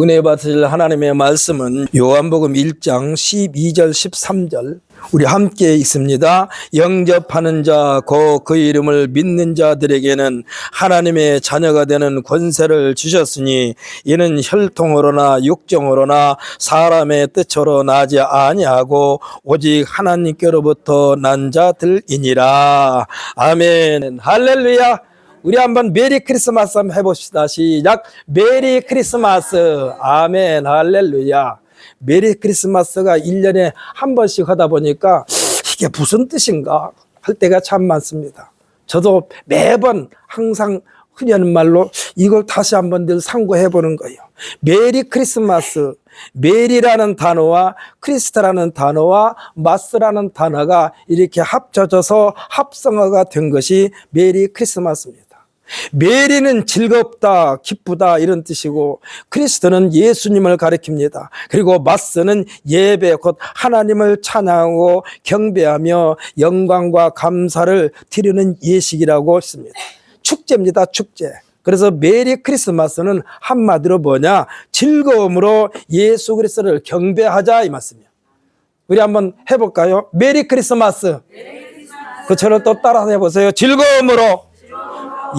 은혜 받으실 하나님의 말씀은 요한복음 1장 12절 13절 우리 함께 있습니다. 영접하는 자 곧 그 이름을 믿는 자들에게는 하나님의 자녀가 되는 권세를 주셨으니 이는 혈통으로나 육정으로나 사람의 뜻으로 나지 아니하고 오직 하나님께로부터 난 자들이니라. 아멘. 할렐루야. 우리 한번 메리 크리스마스 한번 해봅시다. 시작. 메리 크리스마스. 아멘. 할렐루야. 메리 크리스마스가 1년에 한 번씩 하다 보니까 이게 무슨 뜻인가 할 때가 참 많습니다. 저도 매번 항상 흔히하는 말로 이걸 다시 한번 늘 상고해 보는 거예요. 메리 크리스마스. 메리라는 단어와 크리스타라는 단어와 마스라는 단어가 이렇게 합쳐져서 합성어가 된 것이 메리 크리스마스입니다. 메리는 즐겁다, 기쁘다 이런 뜻이고 크리스토는 예수님을 가리킵니다. 그리고 마스는 예배, 곧 하나님을 찬양하고 경배하며 영광과 감사를 드리는 예식이라고 했습니다. 축제입니다. 축제. 그래서 메리 크리스마스는 한마디로 뭐냐? 즐거움으로 예수 그리스도를 경배하자 이 말씀이에요. 우리 한번 해볼까요? 메리 크리스마스. 그처럼 또 따라서 해보세요. 즐거움으로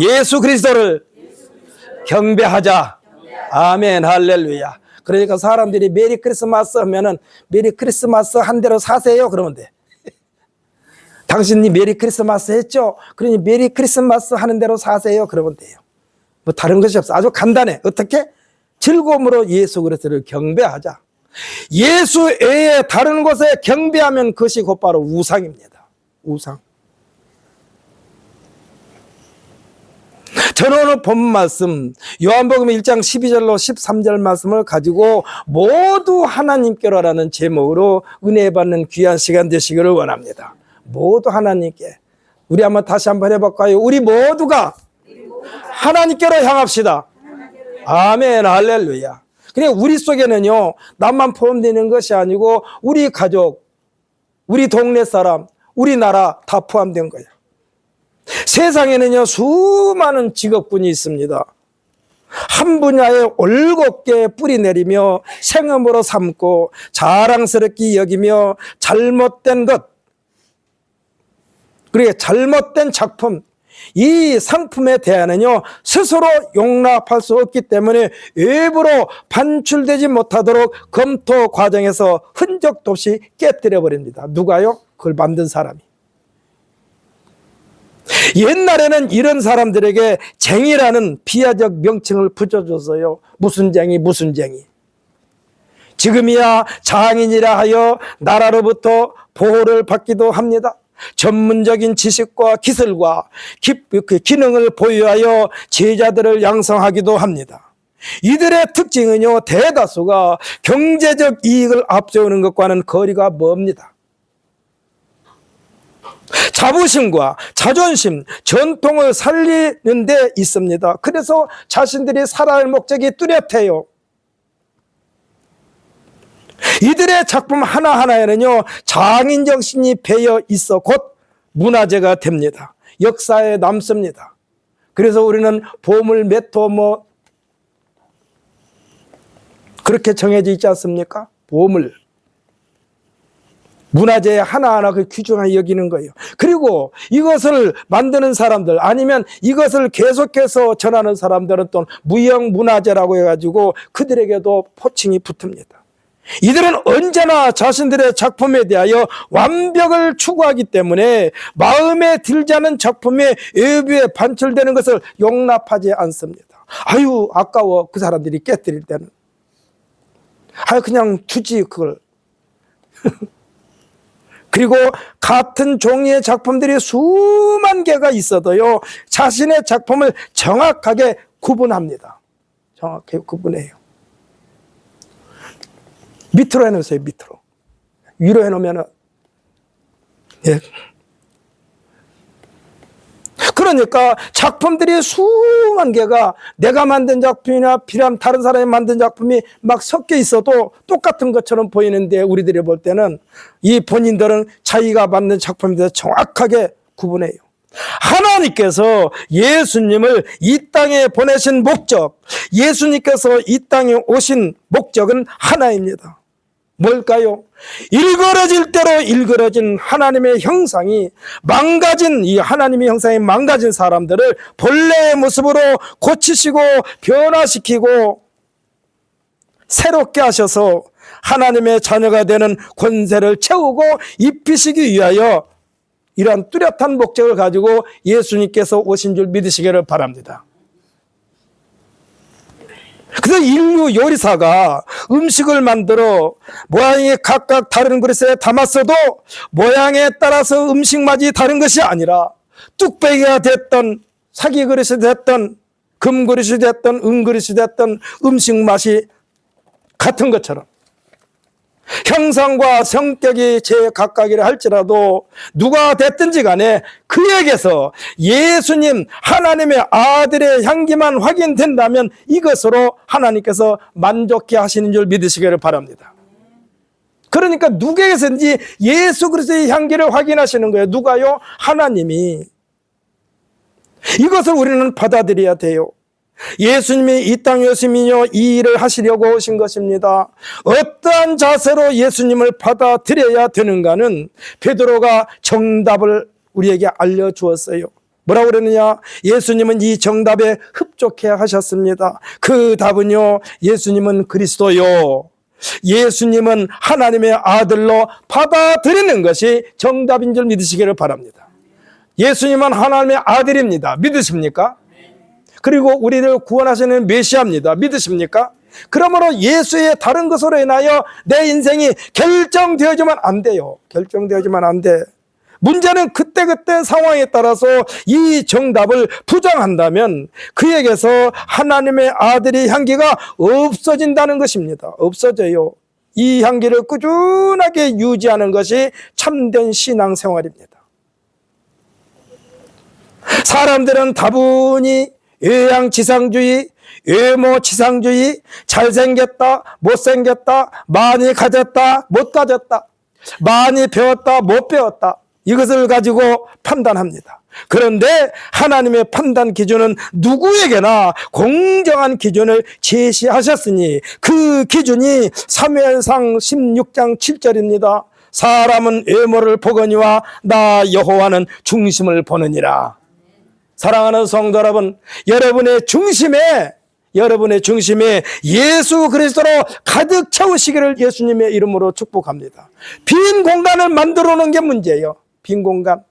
예수 그리스도를 경배하자. 아멘. 할렐루야. 그러니까 사람들이 메리 크리스마스 하면은 메리 크리스마스 한 대로 사세요 그러면 돼. 당신이 메리 크리스마스 했죠? 그러니 메리 크리스마스 하는 대로 사세요 그러면 돼요. 뭐 다른 것이 없어. 아주 간단해. 어떻게? 즐거움으로 예수 그리스도를 경배하자. 예수 외에 다른 곳에 경배하면 그것이 곧바로 우상입니다. 우상. 저는 오늘 본 말씀 요한복음 1장 12절로 13절 말씀을 가지고 모두 하나님께로라는 제목으로 은혜 받는 귀한 시간 되시기를 원합니다. 모두 하나님께. 우리 한번 다시 한번 해볼까요? 우리 모두가 하나님께로 향합시다. 아멘. 할렐루야. 그냥 우리 속에는요 나만 포함되는 것이 아니고 우리 가족, 우리 동네 사람, 우리나라 다 포함된 거예요. 세상에는요 수많은 직업군이 있습니다. 한 분야에 올곧게 뿌리내리며 생업으로 삼고 자랑스럽게 여기며 잘못된 것, 그리고 잘못된 작품, 이 상품에 대한은요 스스로 용납할 수 없기 때문에 외부로 반출되지 못하도록 검토 과정에서 흔적도 없이 깨뜨려 버립니다. 누가요? 그걸 만든 사람이. 옛날에는 이런 사람들에게 쟁이라는 비하적 명칭을 붙여줬어요. 무슨 쟁이 무슨 쟁이. 지금이야 장인이라 하여 나라로부터 보호를 받기도 합니다. 전문적인 지식과 기술과 기능을 보유하여 제자들을 양성하기도 합니다. 이들의 특징은요 대다수가 경제적 이익을 앞세우는 것과는 거리가 멉니다. 자부심과 자존심, 전통을 살리는 데 있습니다. 그래서 자신들이 살아야 할 목적이 뚜렷해요. 이들의 작품 하나하나에는요 장인 정신이 배어 있어 곧 문화재가 됩니다. 역사에 남습니다. 그래서 우리는 보물 몇 호 뭐 그렇게 정해져 있지 않습니까? 보물 문화재 하나하나 그 귀중하게 여기는 거예요. 그리고 이것을 만드는 사람들 아니면 이것을 계속해서 전하는 사람들은 또 무형문화재라고 해가지고 그들에게도 포칭이 붙습니다. 이들은 언제나 자신들의 작품에 대하여 완벽을 추구하기 때문에 마음에 들지 않은 작품이 외부에 반출되는 것을 용납하지 않습니다. 아유 아까워 그 사람들이 깨뜨릴 때는. 아유 그냥 두지 그걸. 그리고 같은 종류의 작품들이 수만 개가 있어도요 자신의 작품을 정확하게 구분합니다. 정확하게 구분해요. 밑으로 해놓으세요. 밑으로. 위로 해놓으면 예. 그러니까 작품들이 수만 개가 내가 만든 작품이나 다른 사람이 만든 작품이 막 섞여 있어도 똑같은 것처럼 보이는데 우리들이 볼 때는 이 본인들은 자기가 만든 작품에 대해서 정확하게 구분해요. 하나님께서 예수님을 이 땅에 보내신 목적, 예수님께서 이 땅에 오신 목적은 하나입니다. 뭘까요? 일그러질 대로 일그러진 하나님의 형상이 망가진, 이 하나님의 형상이 망가진 사람들을 본래의 모습으로 고치시고 변화시키고 새롭게 하셔서 하나님의 자녀가 되는 권세를 채우고 입히시기 위하여 이러한 뚜렷한 목적을 가지고 예수님께서 오신 줄 믿으시기를 바랍니다. 그래서 인류 요리사가 음식을 만들어 모양이 각각 다른 그릇에 담았어도 모양에 따라서 음식 맛이 다른 것이 아니라 뚝배기가 됐던 사기 그릇이 됐던 금 그릇이 됐던 은 그릇이 됐던 음식 맛이 같은 것처럼 형상과 성격이 제각각이라 할지라도 누가 됐든지 간에 그에게서 예수님 하나님의 아들의 향기만 확인된다면 이것으로 하나님께서 만족해 하시는 줄 믿으시기를 바랍니다. 그러니까 누구에게서든지 예수 그리스도의 향기를 확인하시는 거예요. 누가요? 하나님이. 이것을 우리는 받아들여야 돼요. 예수님이 이 땅에 오시면요 이 일을 하시려고 오신 것입니다. 어떠한 자세로 예수님을 받아들여야 되는가는 베드로가 정답을 우리에게 알려주었어요. 뭐라고 그러느냐? 예수님은 이 정답에 흡족해 하셨습니다. 그 답은요, 예수님은 그리스도요, 예수님은 하나님의 아들로 받아들이는 것이 정답인 줄 믿으시기를 바랍니다. 예수님은 하나님의 아들입니다. 믿으십니까? 그리고 우리를 구원하시는 메시아입니다. 믿으십니까? 그러므로 예수의 다른 것으로 인하여 내 인생이 결정되어지면 안 돼요. 결정되어지면 안 돼. 문제는 그때그때 상황에 따라서 이 정답을 부정한다면 그에게서 하나님의 아들의 향기가 없어진다는 것입니다. 없어져요. 이 향기를 꾸준하게 유지하는 것이 참된 신앙생활입니다. 사람들은 다분히 외양지상주의, 외모지상주의, 잘생겼다, 못생겼다, 많이 가졌다, 못 가졌다, 많이 배웠다, 못 배웠다, 이것을 가지고 판단합니다. 그런데 하나님의 판단 기준은 누구에게나 공정한 기준을 제시하셨으니 그 기준이 사무엘상 16장 7절입니다. 사람은 외모를 보거니와 나 여호와는 중심을 보느니라. 사랑하는 성도 여러분, 여러분의 중심에 예수 그리스도로 가득 채우시기를 예수님의 이름으로 축복합니다. 빈 공간을 만들어 놓은 게 문제예요. 빈 공간을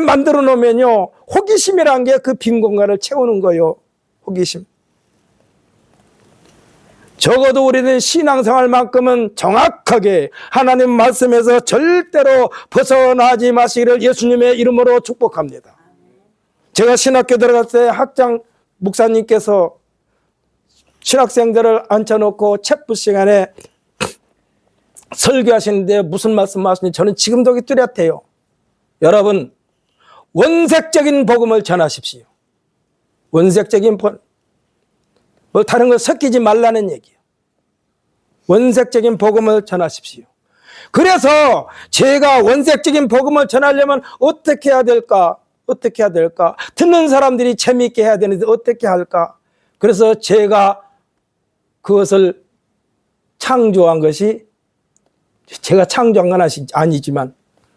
만들어 놓으면요, 호기심이라는 게 그 빈 공간을 채우는 거예요. 호기심. 적어도 우리는 신앙생활만큼은 정확하게 하나님 말씀에서 절대로 벗어나지 마시기를 예수님의 이름으로 축복합니다. 제가 신학교 들어갔을 때 학장 목사님께서 신학생들을 앉혀놓고 책부 시간에 설교하시는데 무슨 말씀하시는지 저는 지금도 뚜렷해요. 여러분, 원색적인 복음을 전하십시오. 원색적인 뭐 다른 거 섞이지 말라는 얘기예요. 원색적인 복음을 전하십시오. 그래서 제가 원색적인 복음을 전하려면 어떻게 해야 될까? 어떻게 해야 될까? 듣는 사람들이 재미있게 해야 되는데 어떻게 할까? 그래서 제가 그것을 창조한 것이, 제가 창조한 건 아니지만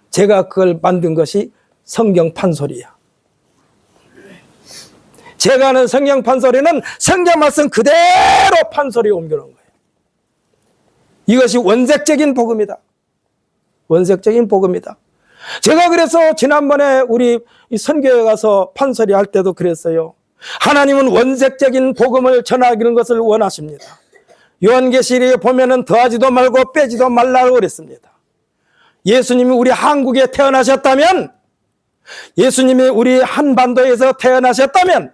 제가 그걸 만든 것이 성경 판소리야. 제가 하는 성경 판소리는 성경 말씀 그대로 판소리에 옮겨놓은 거예요. 이것이 원색적인 복음이다. 원색적인 복음이다. 제가 그래서 지난번에 우리 선교회 가서 판소리 할 때도 그랬어요. 하나님은 원색적인 복음을 전하기는 것을 원하십니다. 요한계시록에 보면은 더하지도 말고 빼지도 말라고 그랬습니다. 예수님이 우리 한국에 태어나셨다면, 예수님이 우리 한반도에서 태어나셨다면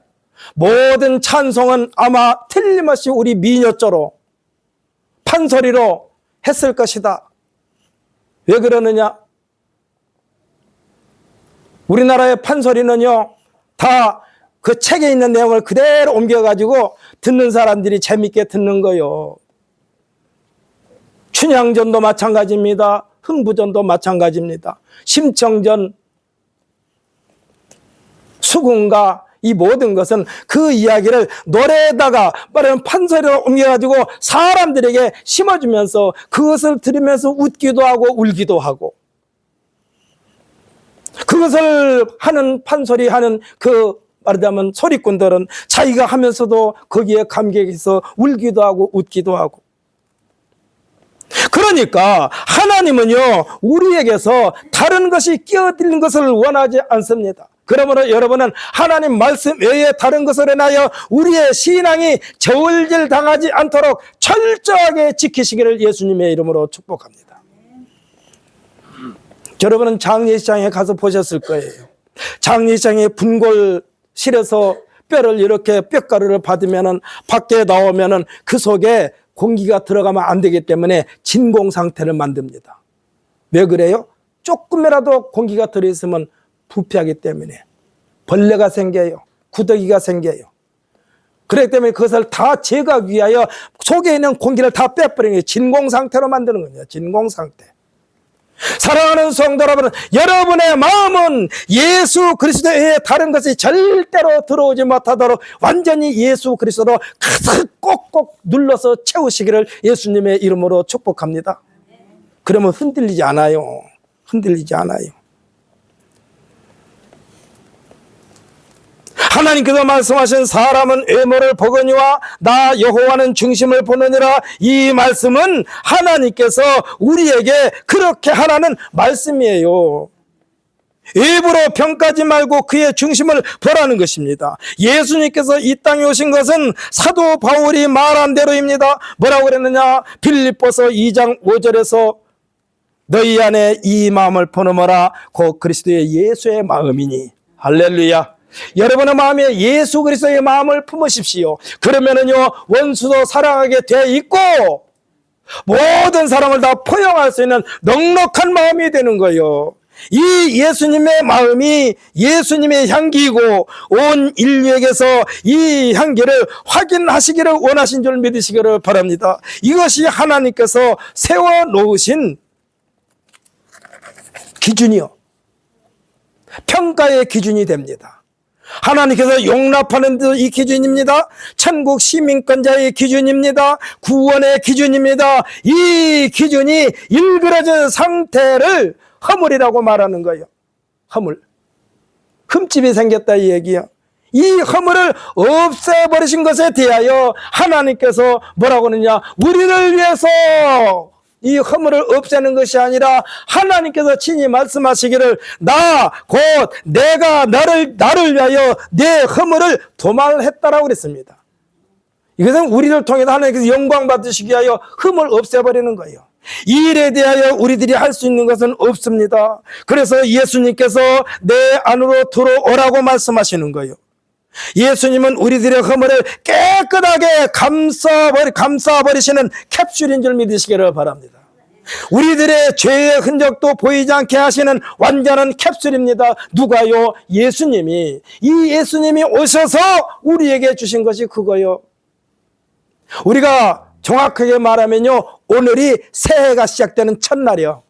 모든 찬송은 아마 틀림없이 우리 민요조로 판소리로 했을 것이다. 왜 그러느냐? 우리나라의 판소리는요, 다 그 책에 있는 내용을 그대로 옮겨가지고 듣는 사람들이 재밌게 듣는 거요. 춘향전도 마찬가지입니다. 흥부전도 마찬가지입니다. 심청전, 수군과 이 모든 것은 그 이야기를 노래에다가 말하는 판소리로 옮겨가지고 사람들에게 심어주면서 그것을 들으면서 웃기도 하고 울기도 하고, 그것을 하는 판소리 하는 그 말하자면 소리꾼들은 자기가 하면서도 거기에 감격해서 울기도 하고 웃기도 하고. 그러니까 하나님은요, 우리에게서 다른 것이 끼어들는 것을 원하지 않습니다. 그러므로 여러분은 하나님 말씀 외에 다른 것을 인하여 우리의 신앙이 저울질 당하지 않도록 철저하게 지키시기를 예수님의 이름으로 축복합니다. 여러분은 장례식장에 가서 보셨을 거예요. 장례식장에 분골 실에서 뼈를 이렇게 뼈가루를 받으면은 밖에 나오면은 그 속에 공기가 들어가면 안 되기 때문에 진공 상태를 만듭니다. 왜 그래요? 조금이라도 공기가 들어있으면 부패하기 때문에 벌레가 생겨요. 구더기가 생겨요. 그렇기 때문에 그것을 다 제거하기 위하여 속에 있는 공기를 다 빼버리는 거예요. 진공 상태로 만드는 겁니다. 진공 상태. 사랑하는 성도 여러분, 여러분의 마음은 예수 그리스도의 다른 것이 절대로 들어오지 못하도록 완전히 예수 그리스도로 가득 꼭꼭 눌러서 채우시기를 예수님의 이름으로 축복합니다. 그러면 흔들리지 않아요. 흔들리지 않아요. 하나님께서 말씀하신 사람은 외모를 보거니와 나 여호와는 중심을 보느니라, 이 말씀은 하나님께서 우리에게 그렇게 하라는 말씀이에요. 외부로 평가하지 말고 그의 중심을 보라는 것입니다. 예수님께서 이 땅에 오신 것은 사도 바울이 말한 대로입니다. 뭐라고 그랬느냐? 빌립보서 2장 5절에서 너희 안에 이 마음을 보느머라 곧 그리스도의 예수의 마음이니. 할렐루야. 여러분의 마음에 예수 그리스도의 마음을 품으십시오. 그러면은요, 원수도 사랑하게 되어 있고 모든 사람을 다 포용할 수 있는 넉넉한 마음이 되는 거예요. 이 예수님의 마음이 예수님의 향기이고 온 인류에게서 이 향기를 확인하시기를 원하신 줄 믿으시기를 바랍니다. 이것이 하나님께서 세워놓으신 기준이요, 평가의 기준이 됩니다. 하나님께서 용납하는 이 기준입니다. 천국 시민권자의 기준입니다. 구원의 기준입니다. 이 기준이 일그러진 상태를 허물이라고 말하는 거예요. 허물. 흠집이 생겼다 이 얘기야. 이 허물을 없애버리신 것에 대하여 하나님께서 뭐라고 하느냐? 우리를 위해서 이 허물을 없애는 것이 아니라 하나님께서 친히 말씀하시기를 나 곧 내가 나를 위하여 내 허물을 도말했다라고 그랬습니다. 이것은 우리를 통해서 하나님께서 영광 받으시기 위하여 흠을 없애버리는 거예요. 이 일에 대하여 우리들이 할 수 있는 것은 없습니다. 그래서 예수님께서 내 안으로 들어오라고 말씀하시는 거예요. 예수님은 우리들의 허물을 깨끗하게 감싸버리시는 캡슐인 줄 믿으시기를 바랍니다. 우리들의 죄의 흔적도 보이지 않게 하시는 완전한 캡슐입니다. 누가요? 예수님이. 이 예수님이 오셔서 우리에게 주신 것이 그거요. 우리가 정확하게 말하면요, 오늘이 새해가 시작되는 첫날이요.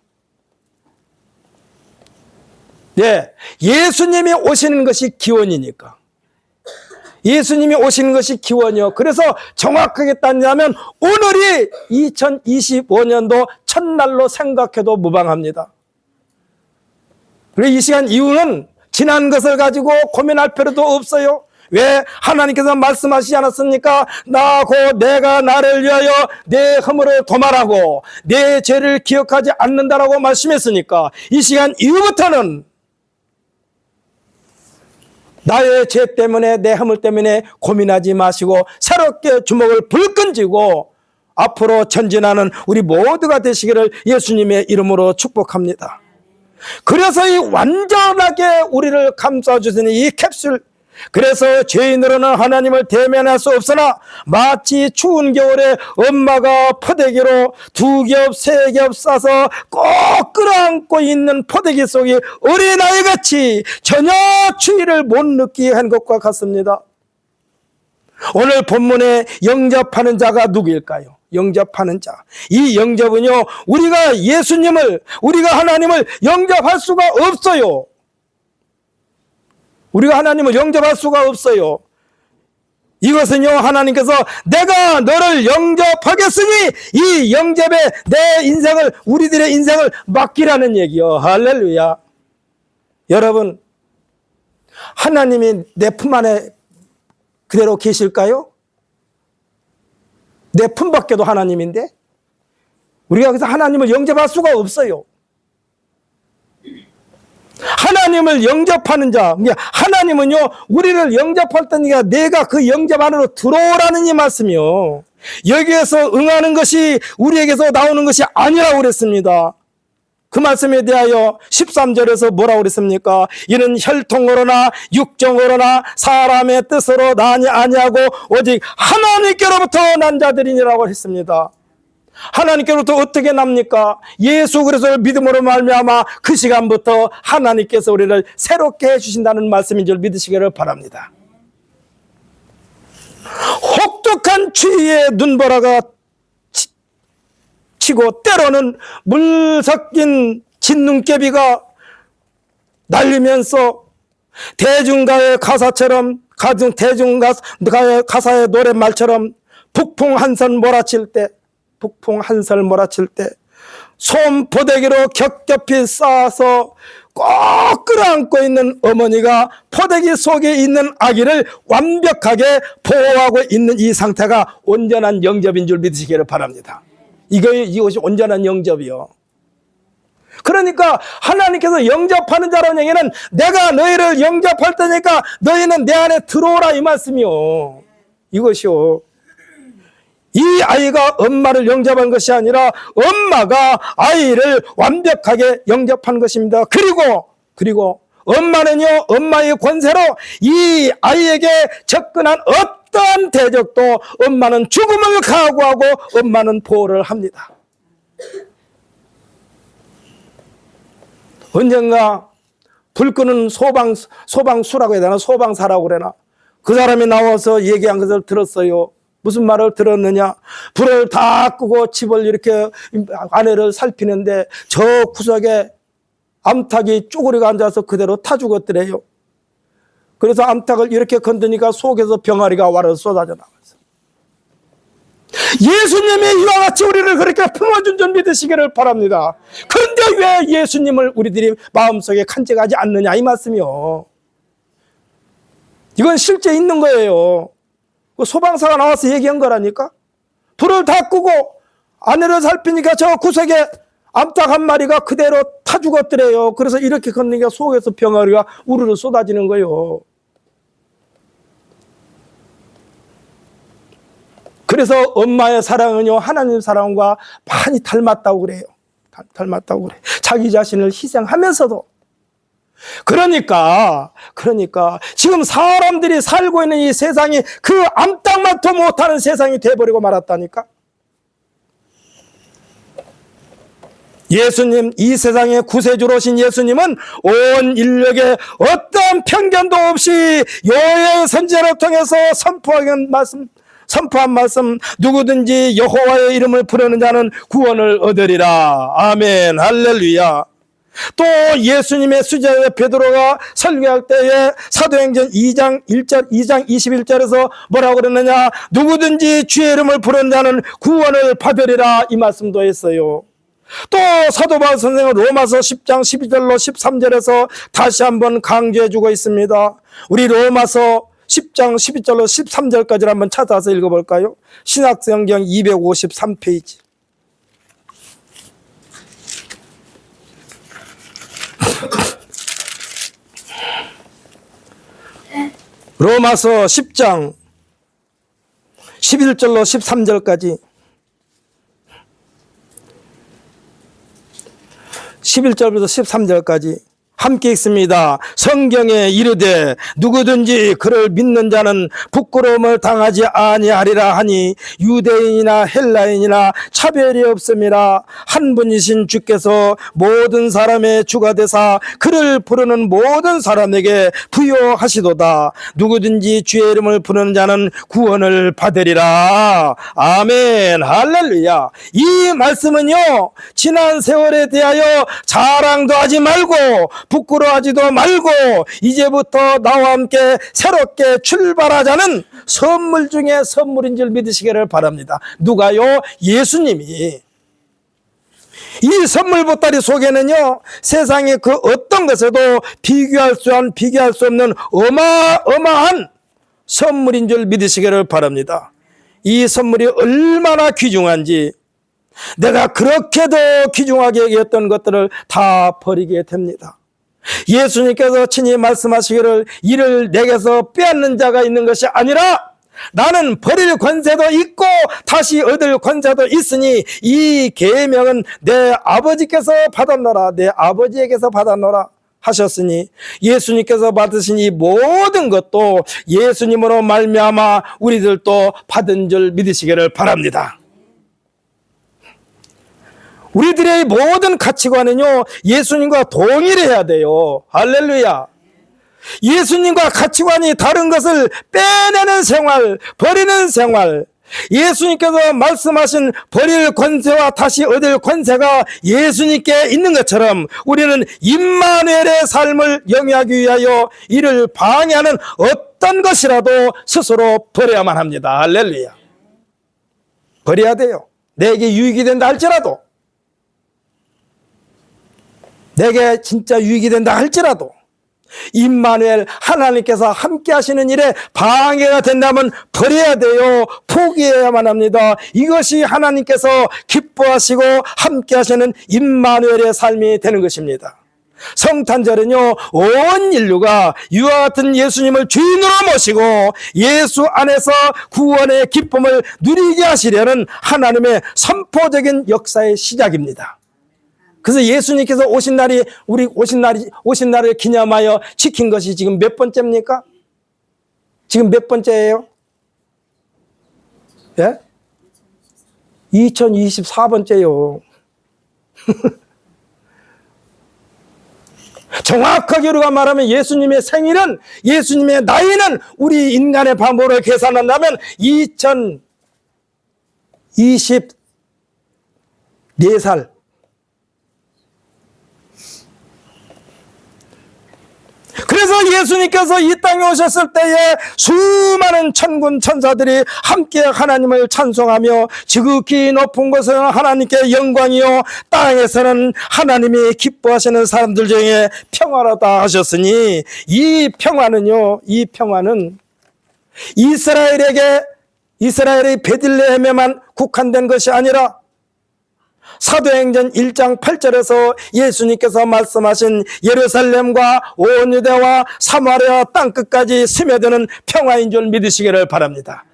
예, 예수님이 오시는 것이 기원이니까. 예수님이 오시는 것이 기원이요. 그래서 정확하게 따지자면 오늘이 2025년도 첫날로 생각해도 무방합니다. 그리고 이 시간 이후는 지난 것을 가지고 고민할 필요도 없어요. 왜? 하나님께서 말씀하시지 않았습니까? 나 곧 내가 나를 위하여 내 허물을 도말하고 내 죄를 기억하지 않는다라고 말씀했으니까 이 시간 이후부터는 나의 죄 때문에 내 허물 때문에 고민하지 마시고 새롭게 주먹을 불끈 쥐고 앞으로 전진하는 우리 모두가 되시기를 예수님의 이름으로 축복합니다. 그래서 이 완전하게 우리를 감싸주시는 이 캡슐, 그래서 죄인으로는 하나님을 대면할 수 없으나 마치 추운 겨울에 엄마가 포대기로 2겹, 3겹 싸서 꼭 끌어안고 있는 포대기 속에 어린아이같이 전혀 추위를 못 느끼게 한 것과 같습니다. 오늘 본문에 영접하는 자가 누구일까요? 영접하는 자. 이 영접은요, 우리가 예수님을, 우리가 하나님을 영접할 수가 없어요. 우리가 하나님을 영접할 수가 없어요. 이것은요, 하나님께서 내가 너를 영접하겠으니 이 영접에 내 인생을, 우리들의 인생을 맡기라는 얘기요. 할렐루야. 여러분, 하나님이 내 품 안에 그대로 계실까요? 내 품 밖에도 하나님인데 우리가 그래서 하나님을 영접할 수가 없어요. 하나님을 영접하는 자, 하나님은요, 우리를 영접할 때니까 내가 그 영접 안으로 들어오라는 이 말씀이요. 여기에서 응하는 것이 우리에게서 나오는 것이 아니라고 그랬습니다. 그 말씀에 대하여 13절에서 뭐라고 그랬습니까? 이는 혈통으로나 육정으로나 사람의 뜻으로 나니 아니하고 오직 하나님께로부터 난 자들이니라고 했습니다. 하나님께로부터 어떻게 납니까? 예수 그리스도를 믿음으로 말미암아 그 시간부터 하나님께서 우리를 새롭게 해주신다는 말씀인 줄 믿으시기를 바랍니다. 혹독한 추위에 눈보라가 치고 때로는 물 섞인 진눈깨비가 날리면서 대중가의 가사처럼, 대중가의 가사의 노랫말처럼 북풍 한선 몰아칠 때, 솜 포대기로 겹겹이 쌓아서 꼭 끌어안고 있는 어머니가 포대기 속에 있는 아기를 완벽하게 보호하고 있는 이 상태가 온전한 영접인 줄 믿으시기를 바랍니다. 이것이 온전한 영접이요. 그러니까 하나님께서 영접하는 자라는 얘기는 내가 너희를 영접할 테니까 너희는 내 안에 들어오라 이 말씀이요. 이것이요. 이 아이가 엄마를 영접한 것이 아니라 엄마가 아이를 완벽하게 영접한 것입니다. 그리고 엄마는요, 엄마의 권세로 이 아이에게 접근한 어떠한 대적도 엄마는 죽음을 각오하고 엄마는 보호를 합니다. 언젠가 불 끄는 소방수라고 해야 되나? 소방사라고 그러나? 그 사람이 나와서 얘기한 것을 들었어요. 무슨 말을 들었느냐? 불을 다 끄고 집을 이렇게 아내를 살피는데 저 구석에 암탉이 쪼그리고 앉아서 그대로 타 죽었더래요. 그래서 암탉을 이렇게 건드니까 속에서 병아리가 와서 쏟아져 나왔어요. 예수님이 이와 같이 우리를 그렇게 품어준 줄 믿으시기를 바랍니다. 그런데 왜 예수님을 우리들이 마음속에 간직하지 않느냐 이 말씀이요. 이건 실제 있는 거예요. 소방사가 나와서 얘기한 거라니까. 불을 다 끄고 아내를 살피니까 저 구석에 암탉 한 마리가 그대로 타 죽었더래요. 그래서 이렇게 걷니까 속에서 병아리가 우르르 쏟아지는 거예요. 그래서 엄마의 사랑은요, 하나님 사랑과 많이 닮았다고 그래요. 닮았다고 그래. 자기 자신을 희생하면서도. 그러니까 지금 사람들이 살고 있는 이 세상이 그 암탉만도 못하는 세상이 돼버리고 말았다니까. 예수님, 이 세상의 구세주로 오신 예수님은 온 인력에 어떤 편견도 없이 여호와의 선지자를 통해서 선포한 말씀, 누구든지 여호와의 이름을 부르는 자는 구원을 얻으리라. 아멘, 할렐루야. 또 예수님의 수제자 베드로가 설교할 때에 사도행전 2장 21절에서 뭐라고 그러느냐? 누구든지 주의 이름을 부르는 자는 구원을 받으리라 이 말씀도 했어요. 또 사도 바울 선생은 로마서 10장 12절로 13절에서 다시 한번 강조해주고 있습니다. 우리 로마서 10장 12절로 13절까지를 한번 찾아서 읽어볼까요? 신약성경 253페이지. 로마서 10장 11절로 13절까지 11절부터 13절까지 함께 읽습니다. 성경에 이르되 누구든지 그를 믿는 자는 부끄러움을 당하지 아니하리라 하니 유대인이나 헬라인이나 차별이 없음이라. 한 분이신 주께서 모든 사람의 주가 되사 그를 부르는 모든 사람에게 부여하시도다. 누구든지 주의 이름을 부르는 자는 구원을 받으리라. 아멘, 할렐루야. 이 말씀은요, 지난 세월에 대하여 자랑도 하지 말고 부끄러워하지도 말고 이제부터 나와 함께 새롭게 출발하자는 선물 중에 선물인 줄 믿으시기를 바랍니다. 누가요? 예수님이. 이 선물 보따리 속에는요, 세상의 그 어떤 것에도 비교할 수 없는 어마어마한 선물인 줄 믿으시기를 바랍니다. 이 선물이 얼마나 귀중한지, 내가 그렇게도 귀중하게 여겼던 것들을 다 버리게 됩니다. 예수님께서 친히 말씀하시기를 이를 내게서 빼앗는 자가 있는 것이 아니라 나는 버릴 권세도 있고 다시 얻을 권세도 있으니 이 계명은 내 아버지께서 받았노라, 내 아버지에게서 받았노라 하셨으니 예수님께서 받으신 이 모든 것도 예수님으로 말미암아 우리들도 받은 줄 믿으시기를 바랍니다. 우리들의 모든 가치관은요, 예수님과 동일해야 돼요. 할렐루야. 예수님과 가치관이 다른 것을 빼내는 생활, 버리는 생활, 예수님께서 말씀하신 버릴 권세와 다시 얻을 권세가 예수님께 있는 것처럼 우리는 임마누엘의 삶을 영위하기 위하여 이를 방해하는 어떤 것이라도 스스로 버려야만 합니다. 할렐루야. 버려야 돼요. 내게 유익이 된다 할지라도, 내게 진짜 유익이 된다 할지라도 임마누엘 하나님께서 함께 하시는 일에 방해가 된다면 버려야 돼요. 포기해야만 합니다. 이것이 하나님께서 기뻐하시고 함께 하시는 임마누엘의 삶이 되는 것입니다. 성탄절은요, 온 인류가 이와 같은 예수님을 주인으로 모시고 예수 안에서 구원의 기쁨을 누리게 하시려는 하나님의 선포적인 역사의 시작입니다. 그래서 예수님께서 오신 날이, 우리 오신 날을 기념하여 지킨 것이 지금 몇 번째입니까? 지금 몇 번째예요? 예? 2024번째요. 정확하게 우리가 말하면 예수님의 생일은, 예수님의 나이는 우리 인간의 방법으로 계산한다면 2024살. 그래서 예수님께서 이 땅에 오셨을 때에 수많은 천군 천사들이 함께 하나님을 찬송하며 지극히 높은 곳은 하나님께 영광이요 땅에서는 하나님이 기뻐하시는 사람들 중에 평화로다 하셨으니 이 평화는요, 이 평화는 이스라엘의 베들레헴에만 국한된 것이 아니라 사도행전 1장 8절에서 예수님께서 말씀하신 예루살렘과 온 유대와 사마리아 땅끝까지 스며드는 평화인 줄 믿으시기를 바랍니다.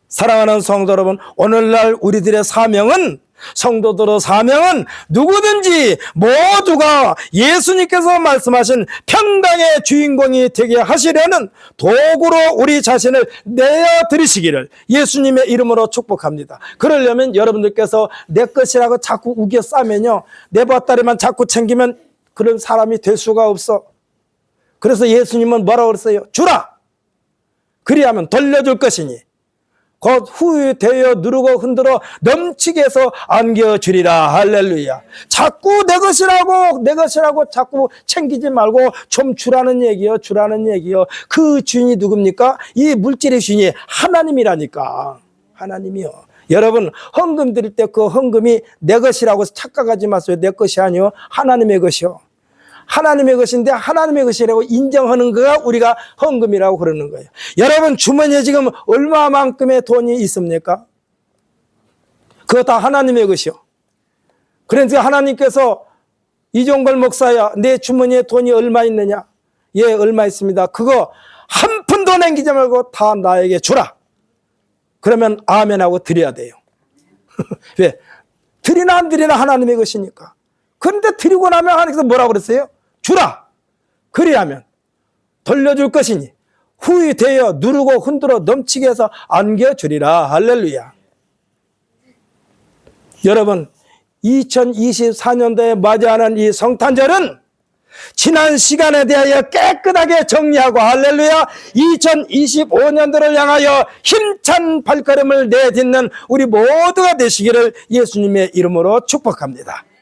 사랑하는 성도 여러분, 오늘날 우리들의 사명은, 성도들의 사명은 누구든지 모두가 예수님께서 말씀하신 평강의 주인공이 되게 하시려는 도구로 우리 자신을 내어드리시기를 예수님의 이름으로 축복합니다. 그러려면 여러분들께서 내 것이라고 자꾸 우겨 싸면요, 내 보따리만 자꾸 챙기면 그런 사람이 될 수가 없어. 그래서 예수님은 뭐라고 그랬어요? 주라! 그리하면 돌려줄 것이니 곧 후유되어 누르고 흔들어 넘치게 해서 안겨주리라. 할렐루야. 자꾸 내 것이라고 자꾸 챙기지 말고 좀 주라는 얘기요. 그 주인이 누굽니까? 이 물질의 주인이 하나님이라니까. 하나님이요. 여러분, 헌금 드릴 때 그 헌금이 내 것이라고 착각하지 마세요. 내 것이 아니요, 하나님의 것이요. 하나님의 것인데 하나님의 것이라고 인정하는 거가 우리가 헌금이라고 그러는 거예요. 여러분, 주머니에 지금 얼마만큼의 돈이 있습니까? 그거 다 하나님의 것이요. 그래서 하나님께서 이종걸 목사야, 내 주머니에 돈이 얼마 있느냐? 예, 얼마 있습니다. 그거 한 푼도 남기지 말고 다 나에게 주라. 그러면 아멘하고 드려야 돼요. 왜? 드리나 안 드리나 하나님의 것이니까. 그런데 드리고 나면 하나님께서 뭐라고 그랬어요? 주라! 그리하면 돌려줄 것이니 후유되어 누르고 흔들어 넘치게 해서 안겨주리라. 할렐루야. 여러분, 2024년도에 맞이하는 이 성탄절은 지난 시간에 대하여 깨끗하게 정리하고, 할렐루야, 2025년도를 향하여 힘찬 발걸음을 내딛는 우리 모두가 되시기를 예수님의 이름으로 축복합니다.